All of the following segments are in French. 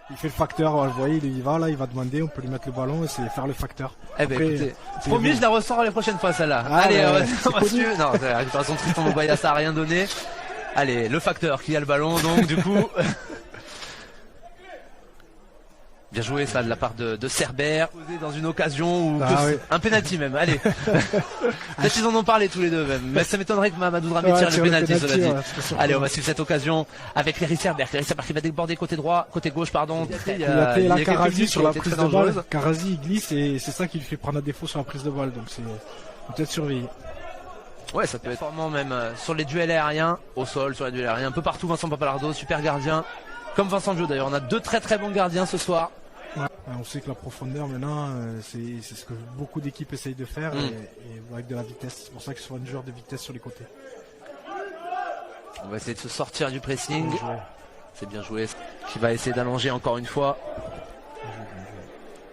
Il fait le facteur, vous voyez, il y va là, il va demander, on peut lui mettre le ballon et c'est faire le facteur. Eh ben écoutez, promis, je la ressors les prochaines fois celle-là. Ah, allez, on va suivre. Non, la récupération de Tristan Boubaya, ça a rien donné. Allez, le facteur qui a le ballon, donc du coup. Bien joué ça de la part de Cerber, dans une occasion ou un penalty même, allez. Peut-être ils en ont parlé tous les deux même, mais ça m'étonnerait que Mamadou Dramé tire le penalty, cela dit. Allez, on va suivre cette occasion avec Cléry Cerber qui va déborder côté droit, côté gauche pardon. Il y a Karazi sur la prise de balle, Karazi il glisse et c'est ça qui lui fait prendre un défaut sur la prise de balle, donc c'est peut-être surveiller. Ouais, ça peut être formant même sur les duels aériens, au sol, sur les duels aériens, un peu partout. Vincent Papalardo, super gardien, comme Vincent Gio d'ailleurs. On a deux très bons gardiens ce soir. Ouais, on sait que la profondeur maintenant, c'est ce que beaucoup d'équipes essayent de faire et avec de la vitesse. C'est pour ça qu'ils sont un joueur de vitesse sur les côtés. On va essayer de se sortir du pressing. C'est bien joué. Qui va essayer d'allonger encore une fois.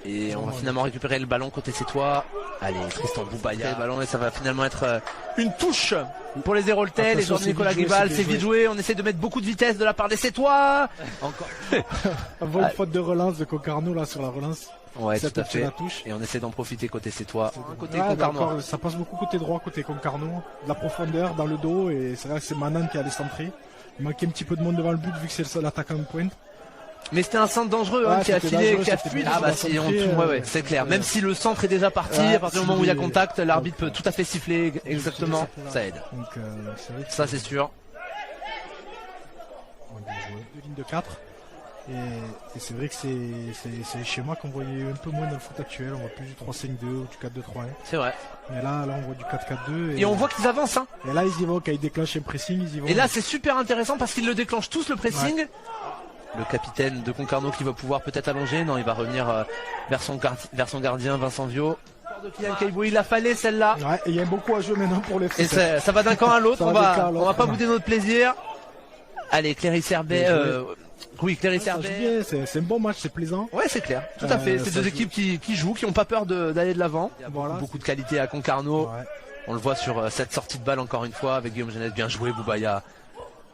Et on va finalement récupérer le ballon côté Sétois. Allez, Tristan Boubaya, le ballon et ça va finalement être une touche pour les Héroltais. Les joueurs de Nicolas Gribal, c'est vite joué. On essaie de mettre beaucoup de vitesse de la part des Sétois. Encore. On voit une faute de relance de Concarneau là sur la relance. Ouais, tout à fait. Et on essaie d'en profiter côté Sétois. Côté Concarneau. Ça passe beaucoup côté droit, côté Concarneau. De la profondeur dans le dos et c'est vrai que c'est Manan qui a les centrés. Il manquait un petit peu de monde devant le but vu que c'est le seul attaquant de pointe. Mais c'était un centre dangereux qui a filé, qui a fui. Ah bah si on c'est clair. Même si le centre est déjà parti, à partir du moment où il y a contact, l'arbitre peut tout à fait siffler exactement. Ça aide. Donc ça c'est sûr. Deux lignes de 4. Et c'est vrai que c'est les schémas qu'on voyait un peu moins dans le foot actuel. On voit plus du 3-5-2 ou du 4-2-3-1. C'est vrai. Mais là on voit du 4-4-2. Et on voit qu'ils avancent. Hein. Et là ils y vont, quand ils déclenchent un pressing, ils y vont. Et là c'est super intéressant parce qu'ils le déclenchent tous le pressing. Ouais. Le capitaine de Concarneau qui va pouvoir peut-être allonger. Non, il va revenir vers son gardien Vincent Vio. De Kylian Kaibou, il a fallu celle-là. Ouais, et il y a beaucoup à jouer maintenant pour les foot. Et ça va d'un camp à l'autre. On va pas bouder notre plaisir. Allez, Cléry Cerber. Oui, Cléry Cerber. C'est un bon match, c'est plaisant. Ouais, c'est clair. Tout à fait. C'est deux équipes qui jouent, qui n'ont pas peur d'aller de l'avant. Il y a beaucoup de qualité à Concarneau. Ouais. On le voit sur cette sortie de balle encore une fois avec Guillaume Jeunesse. Bien joué, Boubaya.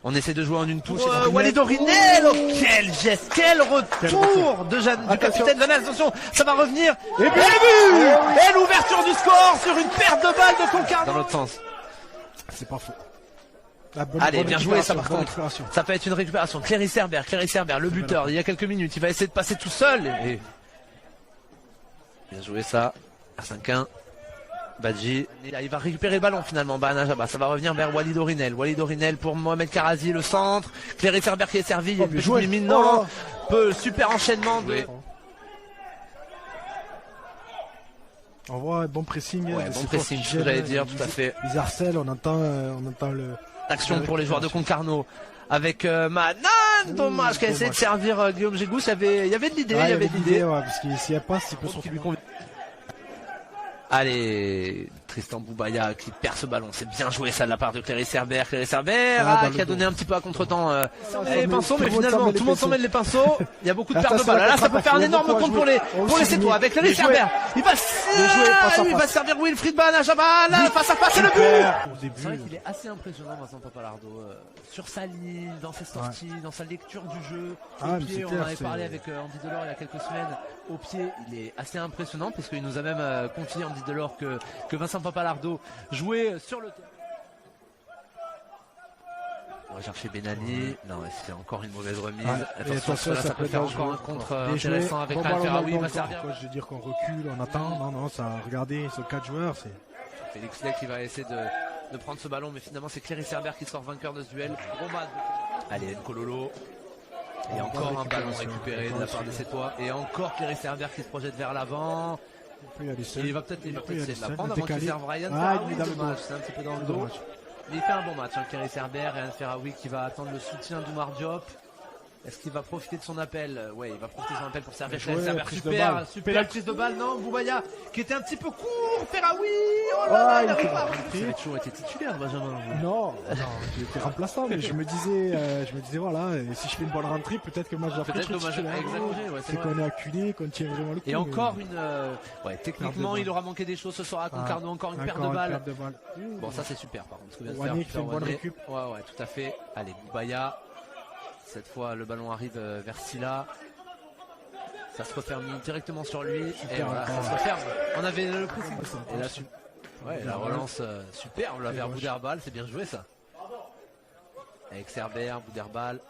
On essaie de jouer en une touche. Walid Orinel, quel geste, quel retour du capitaine Vanel. Attention, ça va revenir. Et l'ouverture du score sur une perte de balle de Concarneau. Dans l'autre sens. C'est pas faux. Allez, bien joué ça par contre. Ça peut être une récupération. Cléry Cerber, le buteur, il y a quelques minutes. Il va essayer de passer tout seul. Bien joué ça. R5-1. Badji, il va récupérer le ballon finalement. Banajaba, ça va revenir vers Walid Orinel. Walid Orinel pour Mohamed Karazi, le centre. Cléry Cerber qui est servi. Il y a une petite limite. Non, super enchaînement. On voit un bon pressing. Ouais, bon pressing, ce que j'allais dire, tout à fait. Ils harcèlent, on entend le. Action pour les joueurs de Concarneau. Avec Manan, dommage, qui a essayé de servir Guillaume Gégous. Il y avait de l'idée, il y avait de l'idée. Parce qu'il s'y a pas, il peut se retrouver. Allez, Tristan Boubaya qui perd ce ballon, c'est bien joué ça de la part de Cléry Cerber. Qui a donné un petit peu à contre-temps les pinceaux, mais finalement tout le monde s'en mêle les pinceaux. Il y a beaucoup de pertes de balles. Là ça peut faire un énorme compte pour les Sétois avec Cléry Cerber. Il va servir Wilfried Banajaba là face à face, c'est le but. C'est vrai qu'il est assez impressionnant Vincent Papalardo sur sa ligne, dans ses sorties, dans sa lecture du jeu. Au pied, on en avait parlé avec Andy Delors il y a quelques semaines. Au pied, il est assez impressionnant puisqu'il nous a même confié Andy Delors que Vincent Papalardo jouait sur le terrain. On va chercher Benali. Non, c'est encore une mauvaise remise. Attention, ça peut faire encore un contre intéressant avec Al Ferraoui. Il va servir. Je veux dire qu'on recule, on attend. Non, ça, regardez, ce 4 joueurs, c'est. Félix Ley qui va essayer de prendre ce ballon, mais finalement c'est Cléry Cerber qui sort vainqueur de ce duel. Allez, Nkololo. Et encore un ballon récupéré de la part des Sétois. Et encore Cléry Cerber qui se projette vers l'avant. Il va peut-être essayer de la prendre avant qu'il serve Ryan Ferraoui. Dommage, c'est un petit peu dans le dos. Mais il fait un bon match, Cléry Cerber. Ryan Ferraoui qui va attendre le soutien d'Oumar Diop. Est-ce qu'il va profiter de son appel? Ouais, il va profiter de son appel pour servir Cléry Cerber. Super prise de balle, non? Boubaya qui était un petit peu court. Ferraoui, oh là là, il n'avait pas. Il avait toujours été titulaire, Benjamin. Non, il était remplaçant, mais je me disais voilà, si je fais une bonne rentrée, peut-être que le match d'après je serai titulaire. C'est qu'on est acculé, qu'on tient vraiment le coup. Et encore techniquement, il aura manqué des choses ce soir à Concarneau, encore une perte de balle. Bon, ça c'est super par contre. Ce que vient de faire une bonne récup. Ouais, tout à fait. Allez, Boubaya. Cette fois, le ballon arrive vers Silla. Ça se referme directement sur lui. Et voilà, ça se referme. On avait le pressing. Et là, ouais, la relance superbe là vers Bouderbal, c'est bien joué ça. Avec Cerber, Bouderbal.